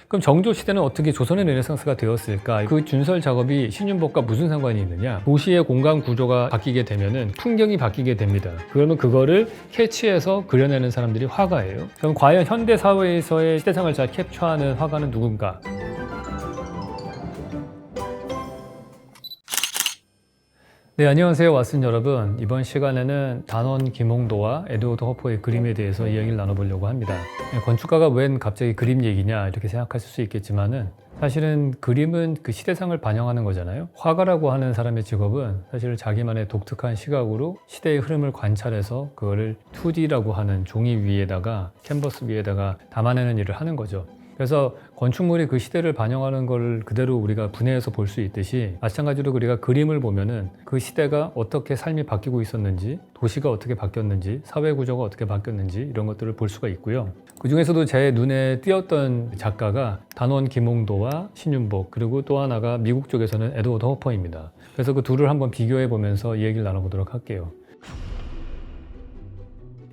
그럼 정조 시대는 어떻게 조선의 르네상스가 되었을까? 그 준설 작업이 신윤복과 무슨 상관이 있느냐? 도시의 공간 구조가 바뀌게 되면은 풍경이 바뀌게 됩니다. 그러면 그거를 캐치해서 그려내는 사람들이 화가예요. 그럼 과연 현대 사회에서의 시대상을 잘 캡처하는 화가는 누군가? 네, 안녕하세요. 왓슨 여러분. 이번 시간에는 단원 김홍도와 에드워드 허퍼의 그림에 대해서 이야기를 나눠보려고 합니다. 건축가가 웬 갑자기 그림 얘기냐 이렇게 생각하실 수 있겠지만은 사실은 그림은 그 시대상을 반영하는 거잖아요. 화가라고 하는 사람의 직업은 사실 자기만의 독특한 시각으로 시대의 흐름을 관찰해서 그거를 2D라고 하는 종이 위에다가 캔버스 위에다가 담아내는 일을 하는 거죠. 그래서 건축물이 그 시대를 반영하는 걸 그대로 우리가 분해해서 볼 수 있듯이 마찬가지로 우리가 그림을 보면은 그 시대가 어떻게 삶이 바뀌고 있었는지, 도시가 어떻게 바뀌었는지, 사회 구조가 어떻게 바뀌었는지 이런 것들을 볼 수가 있고요. 그 중에서도 제 눈에 띄었던 작가가 단원 김홍도와 신윤복, 그리고 또 하나가 미국 쪽에서는 에드워드 허퍼입니다. 그래서 그 둘을 한번 비교해 보면서 이야기를 나눠보도록 할게요.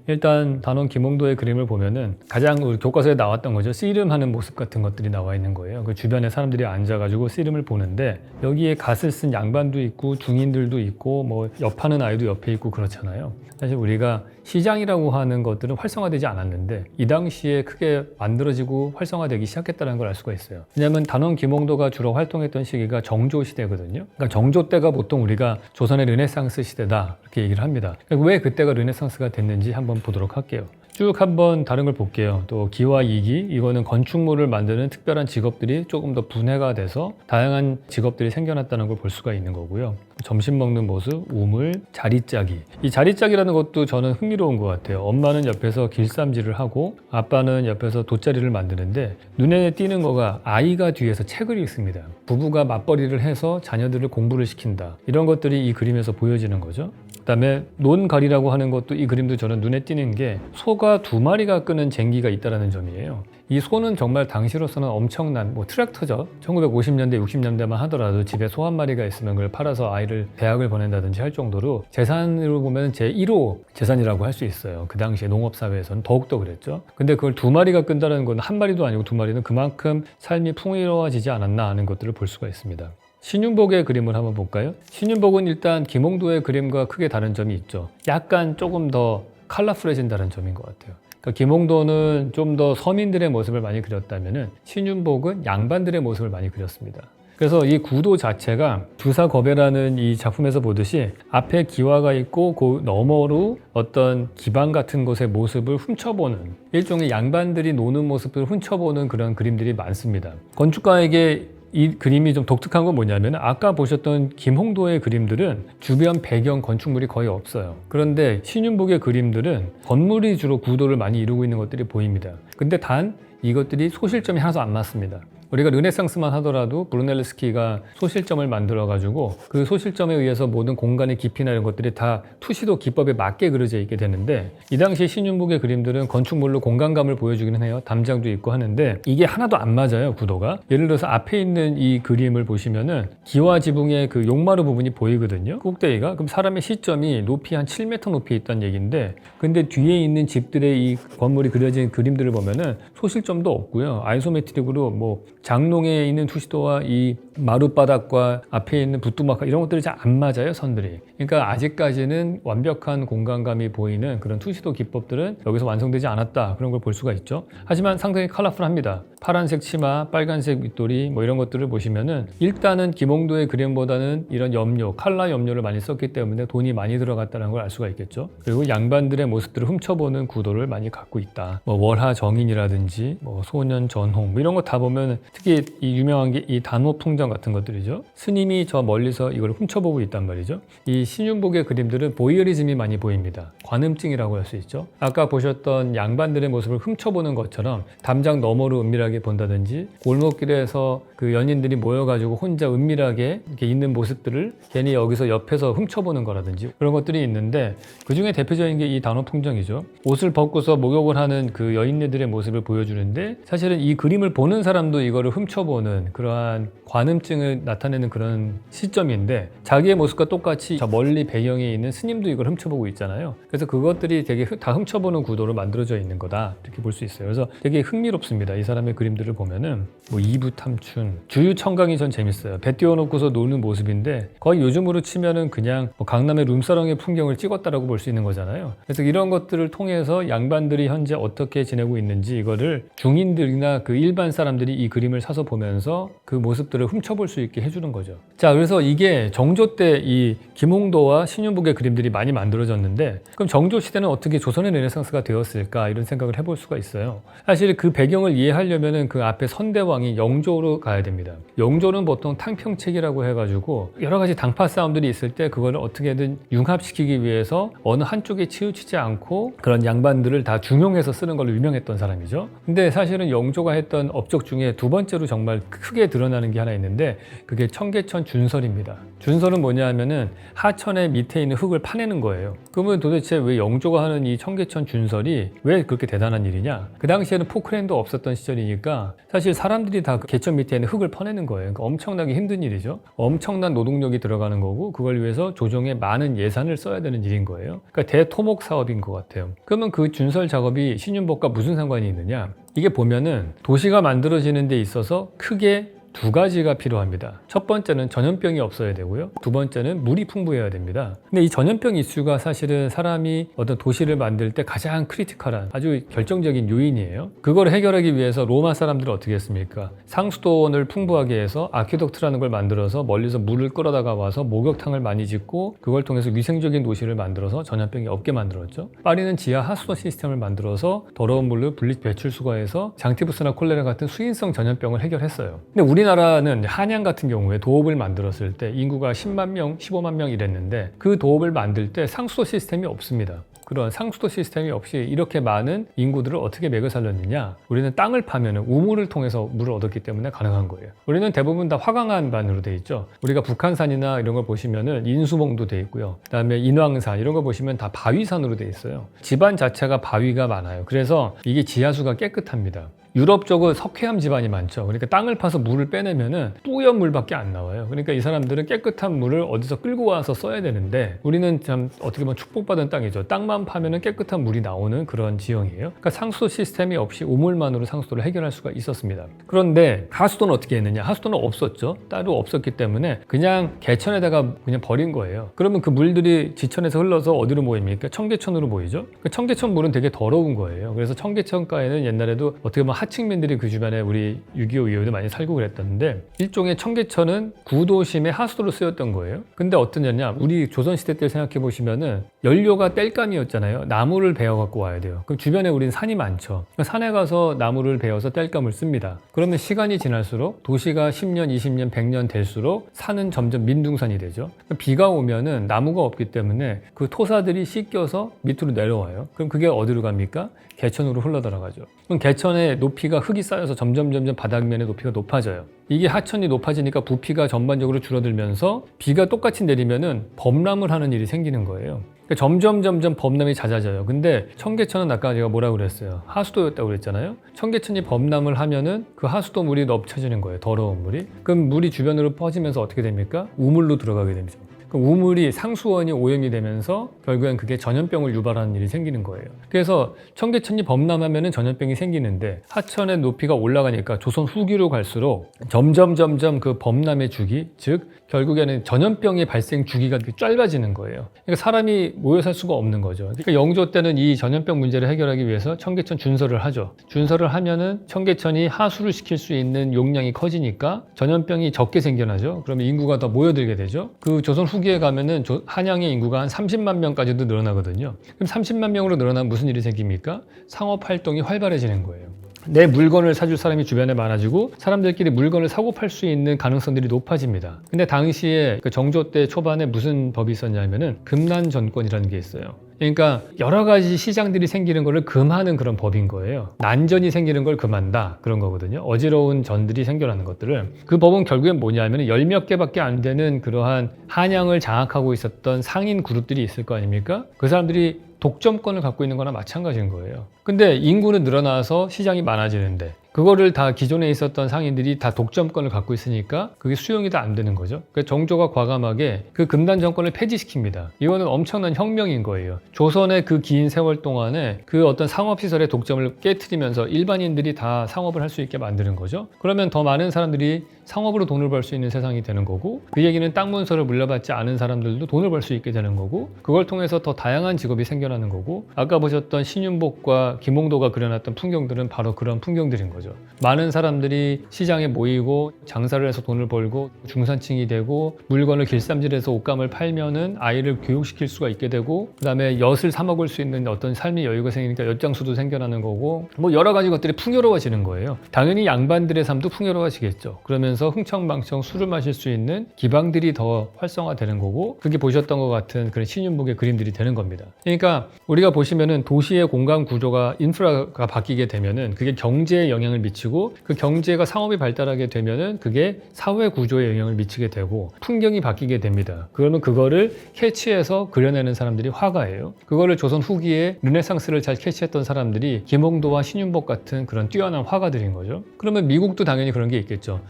일단 단원 김홍도의 그림을 보면은 가장 우리 교과서에 나왔던 거죠. 씨름하는 모습 같은 것들이 나와 있는 거예요. 그 주변에 사람들이 앉아가지고 씨름을 보는데 여기에 갓을 쓴 양반도 있고 중인들도 있고 뭐 엽하는 아이도 옆에 있고 그렇잖아요. 사실 우리가 시장이라고 하는 것들은 활성화되지 않았는데 이 당시에 크게 만들어지고 활성화되기 시작했다는 걸 알 수가 있어요. 왜냐하면 단원 김홍도가 주로 활동했던 시기가 정조 시대거든요. 그러니까 정조 때가 보통 우리가 조선의 르네상스 시대다 이렇게 얘기를 합니다. 왜 그때가 르네상스가 됐는지 한번 보도록 할게요. 쭉 한번 다른 걸 볼게요. 또 기와 이기, 이거는 건축물을 만드는 특별한 직업들이 조금 더 분해가 돼서 다양한 직업들이 생겨났다는 걸 볼 수가 있는 거고요. 점심 먹는 모습, 우물, 자리짜기. 이 자리짜기라는 것도 저는 흥미로운 것 같아요. 엄마는 옆에서 길쌈질을 하고 아빠는 옆에서 돗자리를 만드는데 눈에 띄는 거가 아이가 뒤에서 책을 읽습니다. 부부가 맞벌이를 해서 자녀들을 공부를 시킨다. 이런 것들이 이 그림에서 보여지는 거죠. 그다음에 논갈이라고 하는 것도 이 그림도 저는 눈에 띄는 게 소가 2마리가 끄는 쟁기가 있다는 점이에요. 이 소는 정말 당시로서는 엄청난 트랙터죠. 1950년대, 60년대만 하더라도 집에 소 1마리가 있으면 그걸 팔아서 아이를 대학을 보낸다든지 할 정도로 재산으로 보면 제1호 재산이라고 할 수 있어요. 그 당시에 농업사회에서는 더욱더 그랬죠. 근데 그걸 2마리가 끈다는 건 1마리도 아니고 2마리는 그만큼 삶이 풍요로워지지 않았나 하는 것들을 볼 수가 있습니다. 신윤복의 그림을 한번 볼까요? 신윤복은 일단 김홍도의 그림과 크게 다른 점이 있죠. 약간 조금 더 컬러풀해진다는 점인 것 같아요. 그러니까 김홍도는 좀 더 서민들의 모습을 많이 그렸다면은 신윤복은 양반들의 모습을 많이 그렸습니다. 그래서 이 구도 자체가 두사거배라는 이 작품에서 보듯이 앞에 기와가 있고 그 너머로 어떤 기방 같은 곳의 모습을 훔쳐보는 일종의 양반들이 노는 모습을 훔쳐보는 그런 그림들이 많습니다. 건축가에게 이 그림이 좀 독특한 건 뭐냐면 아까 보셨던 김홍도의 그림들은 주변 배경 건축물이 거의 없어요. 그런데 신윤복의 그림들은 건물이 주로 구도를 많이 이루고 있는 것들이 보입니다. 근데 단 이것들이 소실점이 하나도 안 맞습니다. 우리가 르네상스만 하더라도 브루넬레스키가 소실점을 만들어가지고 그 소실점에 의해서 모든 공간의 깊이나 이런 것들이 다 투시도 기법에 맞게 그려져 있게 되는데 이 당시 신윤복의 그림들은 건축물로 공간감을 보여주기는 해요. 담장도 있고 하는데 이게 하나도 안 맞아요, 구도가. 예를 들어서 앞에 있는 이 그림을 보시면은 기와 지붕의 그 용마루 부분이 보이거든요. 꼭대기가. 그럼 사람의 시점이 높이 한 7m 높이에 있다는 얘기인데 근데 뒤에 있는 집들의 이 건물이 그려진 그림들을 보면은 소실점도 없고요. 아이소메트릭으로 장롱에 있는 투시도와 이 마룻바닥과 앞에 있는 부뚜막 이런 것들이 잘 안 맞아요, 선들이. 그러니까 아직까지는 완벽한 공간감이 보이는 그런 투시도 기법들은 여기서 완성되지 않았다, 그런 걸 볼 수가 있죠. 하지만 상당히 컬러풀합니다. 파란색 치마, 빨간색 윗도리 이런 것들을 보시면은 일단은 김홍도의 그림보다는 이런 염료, 컬러 염료를 많이 썼기 때문에 돈이 많이 들어갔다는 걸 알 수가 있겠죠. 그리고 양반들의 모습들을 훔쳐보는 구도를 많이 갖고 있다. 월하 정인이라든지 소년 전홍 이런 거 다 보면 특히 이 유명한 게 이 단호 풍정 같은 것들이죠. 스님이 저 멀리서 이걸 훔쳐보고 있단 말이죠. 이 신윤복의 그림들은 보이어리즘이 많이 보입니다. 관음증이라고 할 수 있죠. 아까 보셨던 양반들의 모습을 훔쳐보는 것처럼 담장 너머로 은밀하게 본다든지 골목길에서 그 연인들이 모여가지고 혼자 은밀하게 이렇게 있는 모습들을 괜히 여기서 옆에서 훔쳐보는 거라든지 그런 것들이 있는데 그 중에 대표적인 게 이 단호 풍정이죠. 옷을 벗고서 목욕을 하는 그 여인네들의 모습을 보여주는데 사실은 이 그림을 보는 사람도 이거를 훔쳐보는 그러한 관음 간음증을 나타내는 그런 시점인데 자기의 모습과 똑같이 저 멀리 배경에 있는 스님도 이걸 훔쳐보고 있잖아요. 그래서 그것들이 되게 다 훔쳐보는 구도로 만들어져 있는 거다 이렇게 볼 수 있어요. 그래서 되게 흥미롭습니다. 이 사람의 그림들을 보면은 뭐 이부탐춘, 주유청강이 전 재밌어요. 배 띄워놓고서 노는 모습인데 거의 요즘으로 치면은 그냥 뭐 강남의 룸사롱의 풍경을 찍었다라고 볼 수 있는 거잖아요. 그래서 이런 것들을 통해서 양반들이 현재 어떻게 지내고 있는지 이거를 중인들이나 그 일반 사람들이 이 그림을 사서 보면서 그 모습들을 훔쳐볼 수 있게 해주는 거죠. 자, 그래서 이게 정조 때 이 김홍도와 신윤복의 그림들이 많이 만들어졌는데 그럼 정조 시대는 어떻게 조선의 르네상스가 되었을까 이런 생각을 해볼 수가 있어요. 사실 그 배경을 이해하려면은 그 앞에 선대왕이 영조로 가야 됩니다. 영조는 보통 탕평책이라고 해가지고 여러 가지 당파 싸움들이 있을 때 그걸 어떻게든 융합시키기 위해서 어느 한쪽에 치우치지 않고 그런 양반들을 다 중용해서 쓰는 걸로 유명했던 사람이죠. 근데 사실은 영조가 했던 업적 중에 두 번째로 정말 크게 드러나는 게 하나 있는데 그게 청계천 준설입니다. 준설은 뭐냐 하면은 하천의 밑에 있는 흙을 파내는 거예요. 그러면 도대체 왜 영조가 하는 이 청계천 준설이 왜 그렇게 대단한 일이냐? 그 당시에는 포크레인도 없었던 시절이니까 사실 사람들이 다 그 개천 밑에 있는 흙을 퍼내는 거예요. 그러니까 엄청나게 힘든 일이죠. 엄청난 노동력이 들어가는 거고 그걸 위해서 조정에 많은 예산을 써야 되는 일인 거예요. 그러니까 대토목 사업인 것 같아요. 그러면 그 준설 작업이 신윤복과 무슨 상관이 있느냐? 이게 보면은 도시가 만들어지는 데 있어서 크게 두 가지가 필요합니다. 첫 번째는 전염병이 없어야 되고요. 두 번째는 물이 풍부해야 됩니다. 근데 이 전염병 이슈가 사실은 사람이 어떤 도시를 만들 때 가장 크리티컬한 아주 결정적인 요인이에요. 그걸 해결하기 위해서 로마 사람들은 어떻게 했습니까? 상수도원을 풍부하게 해서 아퀴덕트라는 걸 만들어서 멀리서 물을 끌어다가 와서 목욕탕을 많이 짓고 그걸 통해서 위생적인 도시를 만들어서 전염병이 없게 만들었죠. 파리는 지하 하수도 시스템을 만들어서 더러운 물을 분리 배출수거해서 장티푸스나 콜레라 같은 수인성 전염병을 해결했어요. 근데 우리나라는 한양 같은 경우에 도읍을 만들었을 때 인구가 10만 명, 15만 명 이랬는데 그 도읍을 만들 때 상수도 시스템이 없습니다. 그런 상수도 시스템이 없이 이렇게 많은 인구들을 어떻게 먹여 살렸느냐? 우리는 땅을 파면 우물을 통해서 물을 얻었기 때문에 가능한 거예요. 우리는 대부분 다 화강암반으로 돼 있죠. 우리가 북한산이나 이런 걸 보시면은 인수봉도 돼 있고요. 그다음에 인왕산 이런 거 보시면 다 바위산으로 돼 있어요. 집안 자체가 바위가 많아요. 그래서 이게 지하수가 깨끗합니다. 유럽 쪽은 석회암 집안이 많죠. 그러니까 땅을 파서 물을 빼내면은 뿌연 물밖에 안 나와요. 그러니까 이 사람들은 깨끗한 물을 어디서 끌고 와서 써야 되는데 우리는 참 어떻게 보면 축복받은 땅이죠. 땅만 파면은 깨끗한 물이 나오는 그런 지형이에요. 그러니까 상수도 시스템이 없이 우물만으로 상수도를 해결할 수가 있었습니다. 그런데 하수도는 어떻게 했느냐? 하수도는 없었죠. 따로 없었기 때문에 그냥 개천에다가 그냥 버린 거예요. 그러면 그 물들이 지천에서 흘러서 어디로 모입니까? 청계천으로 모이죠. 그 청계천 물은 되게 더러운 거예요. 그래서 청계천가에는 옛날에도 어떻게 보면 하층민들이 그 주변에 우리 6.25 이후에도 많이 살고 그랬던데 일종의 청계천은 구도심의 하수도로 쓰였던 거예요. 근데 어떠냐냐 우리 조선시대 때 생각해 보시면은 연료가 땔감이었잖아요. 나무를 베어 갖고 와야 돼요. 그럼 주변에 우리는 산이 많죠. 그러니까 산에 가서 나무를 베어서 땔감을 씁니다. 그러면 시간이 지날수록 도시가 10년, 20년, 100년 될수록 산은 점점 민둥산이 되죠. 그러니까 비가 오면은 나무가 없기 때문에 그 토사들이 씻겨서 밑으로 내려와요. 그럼 그게 어디로 갑니까? 개천으로 흘러 들어가죠. 그럼 개천의 높이가 흙이 쌓여서 점점 바닥면의 높이가 높아져요. 이게 하천이 높아지니까 부피가 전반적으로 줄어들면서 비가 똑같이 내리면은 범람을 하는 일이 생기는 거예요. 그러니까 점점 범람이 잦아져요. 근데 청계천은 아까 제가 뭐라고 그랬어요? 하수도였다고 그랬잖아요. 청계천이 범람을 하면은 그 하수도 물이 넘쳐지는 거예요. 더러운 물이. 그럼 물이 주변으로 퍼지면서 어떻게 됩니까? 우물로 들어가게 됩니다. 우물이 상수원이 오염이 되면서 결국엔 그게 전염병을 유발하는 일이 생기는 거예요. 그래서 청계천이 범람하면 전염병이 생기는데 하천의 높이가 올라가니까 조선 후기로 갈수록 점점 그 범람의 주기, 즉 결국에는 전염병의 발생 주기가 짧아지는 거예요. 그러니까 사람이 모여 살 수가 없는 거죠. 그러니까 영조 때는 이 전염병 문제를 해결하기 위해서 청계천 준설을 하죠. 준설을 하면은 청계천이 하수를 시킬 수 있는 용량이 커지니까 전염병이 적게 생겨나죠. 그러면 인구가 더 모여들게 되죠. 그 조선 후기에 가면은 한양의 인구가 한 30만 명까지도 늘어나거든요. 그럼 30만 명으로 늘어나면 무슨 일이 생깁니까? 상업 활동이 활발해지는 거예요. 내 물건을 사줄 사람이 주변에 많아지고 사람들끼리 물건을 사고 팔 수 있는 가능성들이 높아집니다. 근데 당시에 그 정조 때 초반에 무슨 법이 있었냐면은 금난전권이라는 게 있어요. 그러니까 여러 가지 시장들이 생기는 거를 금하는 그런 법인 거예요. 난전이 생기는 걸 금한다 그런 거거든요. 어지러운 전들이 생겨나는 것들을. 그 법은 결국엔 뭐냐면 열 몇 개밖에 안 되는 그러한 한양을 장악하고 있었던 상인 그룹들이 있을 거 아닙니까? 그 사람들이 독점권을 갖고 있는 거나 마찬가지인 거예요. 근데 인구는 늘어나서 시장이 많아지는데 그거를 다 기존에 있었던 상인들이 다 독점권을 갖고 있으니까 그게 수용이 다 안 되는 거죠. 그러니까 정조가 과감하게 그 금단 정권을 폐지시킵니다. 이거는 엄청난 혁명인 거예요. 조선의 그 긴 세월 동안에 그 어떤 상업시설의 독점을 깨트리면서 일반인들이 다 상업을 할 수 있게 만드는 거죠. 그러면 더 많은 사람들이 상업으로 돈을 벌 수 있는 세상이 되는 거고, 그 얘기는 땅 문서를 물려받지 않은 사람들도 돈을 벌 수 있게 되는 거고, 그걸 통해서 더 다양한 직업이 생겨나는 거고, 아까 보셨던 신윤복과 김홍도가 그려놨던 풍경들은 바로 그런 풍경들인 거죠. 많은 사람들이 시장에 모이고 장사를 해서 돈을 벌고 중산층이 되고, 물건을 길쌈질해서 옷감을 팔면은 아이를 교육시킬 수가 있게 되고, 그 다음에 엿을 사 먹을 수 있는 어떤 삶의 여유가 생기니까 엿장수도 생겨나는 거고, 뭐 여러 가지 것들이 풍요로워지는 거예요. 당연히 양반들의 삶도 풍요로워지겠죠. 그러면서 흥청망청 술을 마실 수 있는 기방들이 더 활성화되는 거고, 그게 보셨던 것 같은 그런 신윤복의 그림들이 되는 겁니다. 그러니까 우리가 보시면은 도시의 공간 구조가 인프라가 바뀌게 되면은 그게 경제에 영향을 미치고, 그 경제가 상업이 발달하게 되면은 그게 사회 구조에 영향을 미치게 되고 풍경이 바뀌게 됩니다. 그러면 그거를 캐치해서 그려내는 사람들이 화가예요. 그거를 조선 후기에 르네상스를 잘 캐치했던 사람들이 김홍도와 신윤복 같은 그런 뛰어난 화가들인 거죠. 그러면 미국도 당연히 그런 게 있겠죠.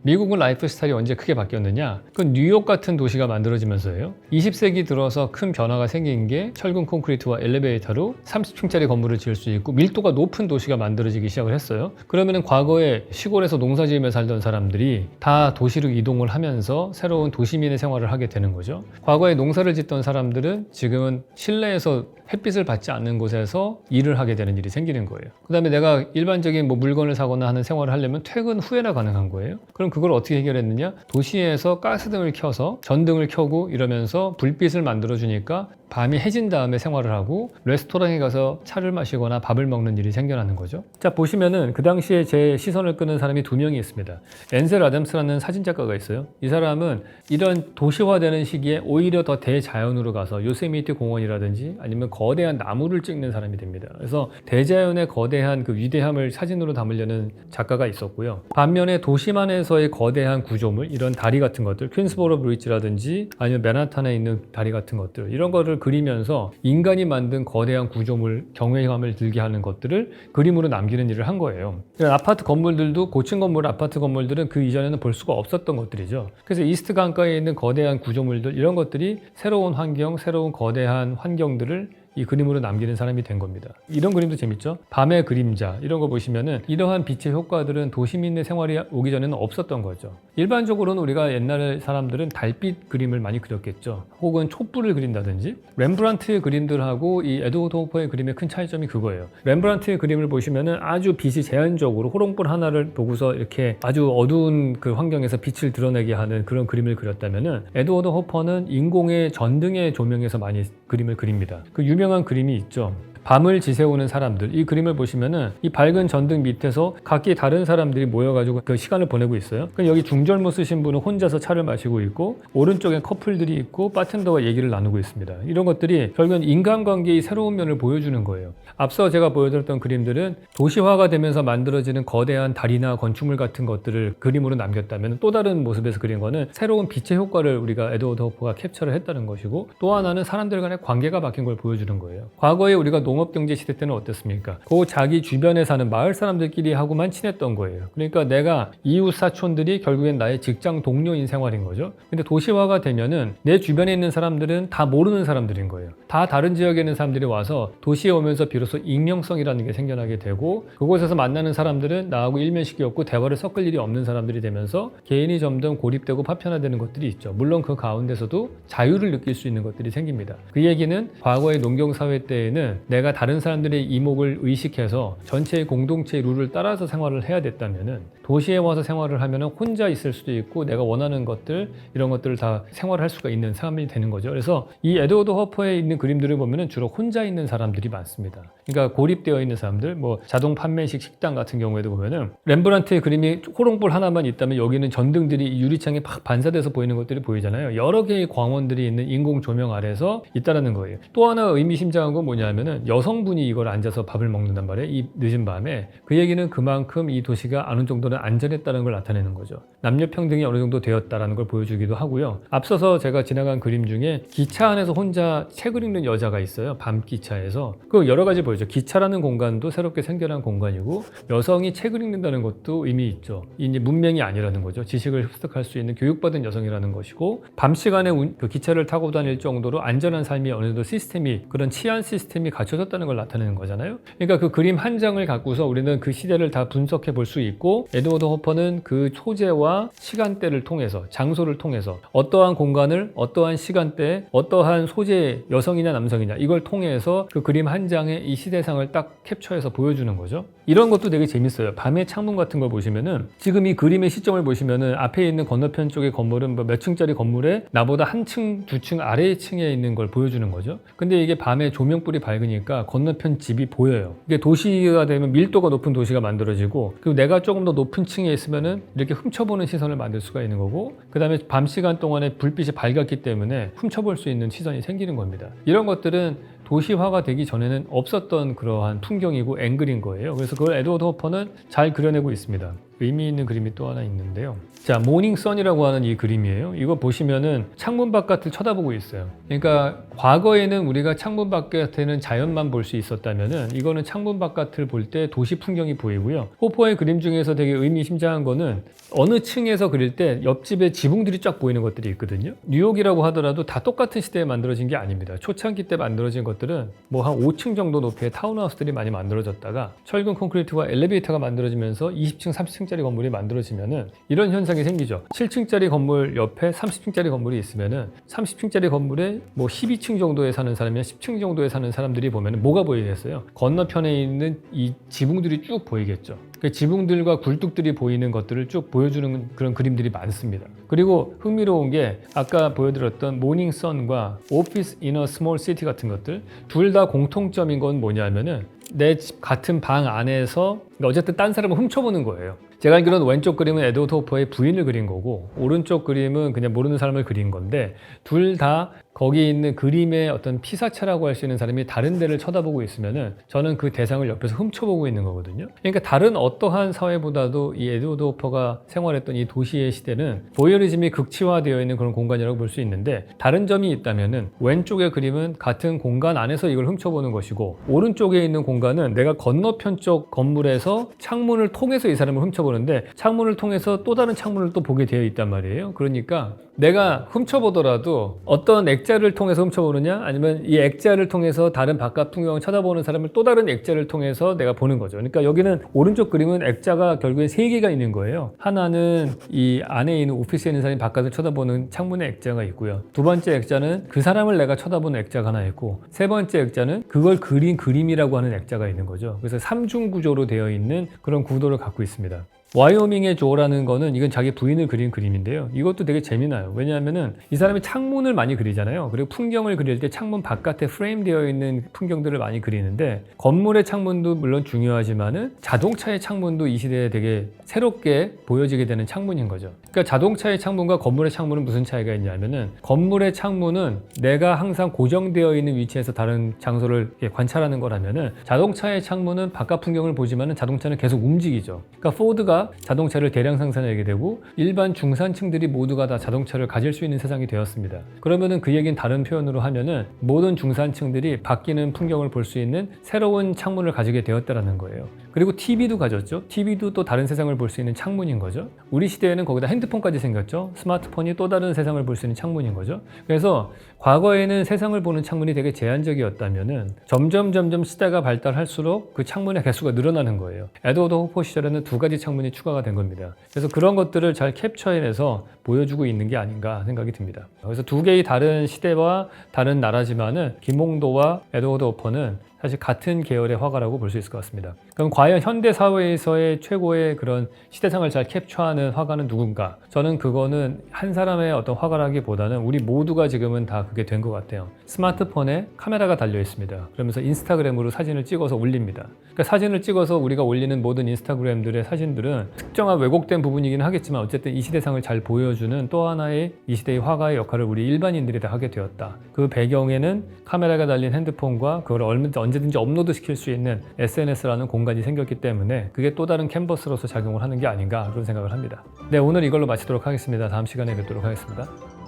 미국은 라이프 스타일이 언제 크게 바뀌었느냐? 그건 뉴욕 같은 도시가 만들어지면서예요. 20세기 들어서 큰 변화가 생긴 게 철근 콘크리트와 엘리베이터로 30층짜리 건물을 지을 수 있고 밀도가 높은 도시가 만들어지기 시작을 했어요. 그러면은 과거에 시골에서 농사 지으며 살던 사람들이 다 도시로 이동을 하면서 새로운 도시민의 생활을 하게 되는 거죠. 과거에 농사를 짓던 사람들은 지금은 실내에서 햇빛을 받지 않는 곳에서 일을 하게 되는 일이 생기는 거예요. 그 다음에 내가 일반적인 뭐 물건을 사거나 하는 생활을 하려면 퇴근 후에나 가능한 거예요. 그럼 그걸 어떻게 해결했느냐? 도시에서 가스등을 켜서 전등을 켜고 이러면서 불빛을 만들어주니까 밤이 해진 다음에 생활을 하고 레스토랑에 가서 차를 마시거나 밥을 먹는 일이 생겨나는 거죠. 자, 보시면은 그 당시에 제 시선을 끄는 사람이 두 명이 있습니다. 앤셀 아담스라는 사진작가가 있어요. 이 사람은 이런 도시화되는 시기에 오히려 더 대자연으로 가서 요세미티 공원이라든지 아니면 거대한 나무를 찍는 사람이 됩니다. 그래서 대자연의 거대한 그 위대함을 사진으로 담으려는 작가가 있었고요. 반면에 도시만에서의 거대한 구조물, 이런 다리 같은 것들, 퀸스보로 브리지라든지 아니면 맨하탄에 있는 다리 같은 것들, 이런 거를 그리면서 인간이 만든 거대한 구조물, 경외감을 들게 하는 것들을 그림으로 남기는 일을 한 거예요. 아파트 건물들도, 고층 건물, 아파트 건물들은 그 이전에는 볼 수가 없었던 것들이죠. 그래서 이스트 강가에 있는 거대한 구조물들, 이런 것들이 새로운 환경, 새로운 거대한 환경들을 이 그림으로 남기는 사람이 된 겁니다. 이런 그림도 재밌죠? 밤의 그림자, 이런 거 보시면은 이러한 빛의 효과들은 도시민의 생활이 오기 전에는 없었던 거죠. 일반적으로는 우리가 옛날 사람들은 달빛 그림을 많이 그렸겠죠. 혹은 촛불을 그린다든지. 렘브란트의 그림들하고 이 에드워드 호퍼의 그림의 큰 차이점이 그거예요. 렘브란트의 그림을 보시면은 아주 빛이 제한적으로 호롱불 하나를 보고서 이렇게 아주 어두운 그 환경에서 빛을 드러내게 하는 그런 그림을 그렸다면은 에드워드 호퍼는 인공의 전등의 조명에서 많이 그림을 그립니다. 그 유명한 그림이 있죠. 밤을 지새우는 사람들, 이 그림을 보시면은 이 밝은 전등 밑에서 각기 다른 사람들이 모여가지고 그 시간을 보내고 있어요. 그럼 여기 중절모 쓰신 분은 혼자서 차를 마시고 있고, 오른쪽에 커플들이 있고 바텐더와 얘기를 나누고 있습니다. 이런 것들이 결국은 인간관계의 새로운 면을 보여주는 거예요. 앞서 제가 보여드렸던 그림들은 도시화가 되면서 만들어지는 거대한 다리나 건축물 같은 것들을 그림으로 남겼다면, 또 다른 모습에서 그린 거는 새로운 빛의 효과를 우리가 에드워드 호퍼가 캡처를 했다는 것이고, 또 하나는 사람들 간의 관계가 바뀐 걸 보여주는 거예요. 과거에 우리가 농업경제 시대 때는 어땠습니까? 그 자기 주변에 사는 마을 사람들끼리 하고만 친했던 거예요. 그러니까 내가 이웃 사촌들이 결국엔 나의 직장 동료인 생활인 거죠. 근데 도시화가 되면은 내 주변에 있는 사람들은 다 모르는 사람들인 거예요. 다 다른 지역에 있는 사람들이 와서 도시에 오면서 비로소 익명성이라는 게 생겨나게 되고, 그곳에서 만나는 사람들은 나하고 일면식이 없고 대화를 섞을 일이 없는 사람들이 되면서 개인이 점점 고립되고 파편화되는 것들이 있죠. 물론 그 가운데서도 자유를 느낄 수 있는 것들이 생깁니다. 그 얘기는 과거의 농경사회 때에는 내가 다른 사람들의 이목을 의식해서 전체의 공동체의 룰을 따라서 생활을 해야 됐다면은, 도시에 와서 생활을 하면은 혼자 있을 수도 있고 내가 원하는 것들, 이런 것들을 다 생활할 수가 있는 사람이 되는 거죠. 그래서 이 에드워드 허퍼에 있는 그림들을 보면은 주로 혼자 있는 사람들이 많습니다. 그러니까 고립되어 있는 사람들, 뭐 자동 판매식 식당 같은 경우에도 보면은 렘브란트의 그림이 호롱불 하나만 있다면 여기는 전등들이 유리창에 팍 반사돼서 보이는 것들이 보이잖아요. 여러 개의 광원들이 있는 인공 조명 아래서 있다라는 거예요. 또 하나 의미심장한 건 뭐냐면은 여성분이 이걸 앉아서 밥을 먹는단 말이에요. 이 늦은 밤에. 그 얘기는 그만큼 이 도시가 어느 정도는 안전했다는 걸 나타내는 거죠. 남녀 평등이 어느 정도 되었다는 걸 보여주기도 하고요. 앞서서 제가 지나간 그림 중에 기차 안에서 혼자 책을 읽는 여자가 있어요. 밤 기차에서. 그 여러 가지 보여줘요. 거죠. 기차라는 공간도 새롭게 생겨난 공간이고 여성이 책을 읽는다는 것도 의미 있죠. 이제 문맹이 아니라는 거죠. 지식을 습득할 수 있는 교육받은 여성이라는 것이고 밤 시간에 그 기차를 타고 다닐 정도로 안전한 삶이 어느 정도 시스템이 그런 치안 시스템이 갖춰졌다는 걸 나타내는 거잖아요. 그러니까 그 그림 한 장을 갖고서 우리는 그 시대를 다 분석해 볼 수 있고 에드워드 호퍼는 그 소재와 시간대를 통해서 장소를 통해서 어떠한 공간을 어떠한 시간대에 어떠한 소재 여성이냐 남성이냐 이걸 통해서 그 그림 한 장에 이 시대상을 딱 캡처해서 보여주는 거죠. 이런 것도 되게 재밌어요. 밤의 창문 같은 걸 보시면은 지금 이 그림의 시점을 보시면은 앞에 있는 건너편 쪽의 건물은 뭐 몇 층짜리 건물에 나보다 한 층, 두 층 아래 층에 있는 걸 보여주는 거죠. 근데 이게 밤에 조명불이 밝으니까 건너편 집이 보여요. 이게 도시가 되면 밀도가 높은 도시가 만들어지고 그리고 내가 조금 더 높은 층에 있으면은 이렇게 훔쳐보는 시선을 만들 수가 있는 거고 그 다음에 밤 시간 동안에 불빛이 밝았기 때문에 훔쳐볼 수 있는 시선이 생기는 겁니다. 이런 것들은 도시화가 되기 전에는 없었던 그러한 풍경이고 앵글인 거예요. 그래서 그걸 에드워드 호퍼는 잘 그려내고 있습니다. 의미 있는 그림이 또 하나 있는데요. 자, 모닝 선이라고 하는 이 그림이에요. 이거 보시면은 창문 바깥을 쳐다보고 있어요. 그러니까 과거에는 우리가 창문 바깥에는 자연만 볼 수 있었다면은 이거는 창문 바깥을 볼 때 도시 풍경이 보이고요. 호퍼의 그림 중에서 되게 의미심장한 거는 어느 층에서 그릴 때 옆집에 지붕들이 쫙 보이는 것들이 있거든요. 뉴욕이라고 하더라도 다 똑같은 시대에 만들어진 게 아닙니다. 초창기 때 만들어진 것들은 뭐 한 5층 정도 높이의 타운하우스들이 많이 만들어졌다가 철근 콘크리트와 엘리베이터가 만들어지면서 20층, 30층짜리 건물이 만들어지면은 이런 현상이 생기죠. 7층짜리 건물 옆에 30층짜리 건물이 있으면은 30층짜리 건물에 뭐 12층 정도에 사는 사람이나 10층 정도에 사는 사람들이 보면은 뭐가 보이겠어요? 건너편에 있는 이 지붕들이 쭉 보이겠죠. 그 지붕들과 굴뚝들이 보이는 것들을 쭉 보여주는 그런 그림들이 많습니다. 그리고 흥미로운 게 아까 보여드렸던 모닝 선과 오피스 이너 스몰 시티 같은 것들 둘 다 공통점인 건 뭐냐면은 내 집 같은 방 안에서 어쨌든 딴 사람을 훔쳐보는 거예요. 제가 알기로는 왼쪽 그림은 에드워드 호퍼의 부인을 그린 거고 오른쪽 그림은 그냥 모르는 사람을 그린 건데 둘 다 거기 있는 그림의 어떤 피사체라고 할 수 있는 사람이 다른 데를 쳐다보고 있으면은 저는 그 대상을 옆에서 훔쳐보고 있는 거거든요. 그러니까 다른 어떠한 사회보다도 이 에드워드 호퍼가 생활했던 이 도시의 시대는 보이어리즘이 극치화되어 있는 그런 공간이라고 볼 수 있는데 다른 점이 있다면은 왼쪽의 그림은 같은 공간 안에서 이걸 훔쳐보는 것이고 오른쪽에 있는 공간은 내가 건너편 쪽 건물에서 창문을 통해서 이 사람을 훔쳐보는데 창문을 통해서 또 다른 창문을 또 보게 되어 있단 말이에요. 그러니까 내가 훔쳐보더라도 어떤 액자를 통해서 훔쳐보느냐 아니면 이 액자를 통해서 다른 바깥 풍경을 쳐다보는 사람을 또 다른 액자를 통해서 내가 보는 거죠. 그러니까 여기는 오른쪽 그림은 액자가 결국에 3개가 있는 거예요. 하나는 이 안에 있는 오피스에 있는 사람이 바깥을 쳐다보는 창문의 액자가 있고요. 두 번째 액자는 그 사람을 내가 쳐다보는 액자가 하나 있고 세 번째 액자는 그걸 그린 그림이라고 하는 액자가 있는 거죠. 그래서 3중 구조로 되어 있는 그런 구도를 갖고 있습니다. 와이오밍의 조라는 거는 이건 자기 부인을 그린 그림인데요. 이것도 되게 재미나요. 왜냐하면은 이 사람이 창문을 많이 그리잖아요. 그리고 풍경을 그릴 때 창문 바깥에 프레임되어 있는 풍경들을 많이 그리는데 건물의 창문도 물론 중요하지만은 자동차의 창문도 이 시대에 되게 새롭게 보여지게 되는 창문인 거죠. 그러니까 자동차의 창문과 건물의 창문은 무슨 차이가 있냐면은 건물의 창문은 내가 항상 고정되어 있는 위치에서 다른 장소를 관찰하는 거라면은 자동차의 창문은 바깥 풍경을 보지만은 자동차는 계속 움직이죠. 그러니까 포드가 자동차를 대량 생산하게 되고 일반 중산층들이 모두가 다 자동차를 가질 수 있는 세상이 되었습니다. 그러면은 그 얘기는 다른 표현으로 하면은 모든 중산층들이 바뀌는 풍경을 볼 수 있는 새로운 창문을 가지게 되었다라는 거예요. 그리고 TV도 가졌죠. TV도 또 다른 세상을 볼 수 있는 창문인 거죠. 우리 시대에는 거기다 핸드폰까지 생겼죠. 스마트폰이 또 다른 세상을 볼 수 있는 창문인 거죠. 그래서 과거에는 세상을 보는 창문이 되게 제한적이었다면은 점점 시대가 발달할수록 그 창문의 개수가 늘어나는 거예요. 에드워드 호퍼 시절에는 2가지 창문이 추가가 된 겁니다. 그래서 그런 것들을 잘 캡처해내서 보여주고 있는 게 아닌가 생각이 듭니다. 그래서 2개의 다른 시대와 다른 나라지만은 김홍도와 에드워드 호퍼는 사실 같은 계열의 화가라고 볼 수 있을 것 같습니다. 그럼 과연 현대 사회에서의 최고의 그런 시대상을 잘 캡처하는 화가는 누군가? 저는 그거는 한 사람의 어떤 화가라기보다는 우리 모두가 지금은 다 그게 된 것 같아요. 스마트폰에 카메라가 달려 있습니다. 그러면서 인스타그램으로 사진을 찍어서 올립니다. 그러니까 사진을 찍어서 우리가 올리는 모든 인스타그램들의 사진들은 특정한 왜곡된 부분이긴 하겠지만 어쨌든 이 시대상을 잘 보여주는 또 하나의 이 시대의 화가의 역할을 우리 일반인들이 다 하게 되었다. 그 배경에는 카메라가 달린 핸드폰과 그걸 언제든지 업로드 시킬 수 있는 SNS라는 공간이 생겼기 때문에 그게 또 다른 캔버스로서 작용을 하는 게 아닌가 그런 생각을 합니다. 네, 오늘 이걸로 마치도록 하겠습니다. 다음 시간에 뵙도록 하겠습니다.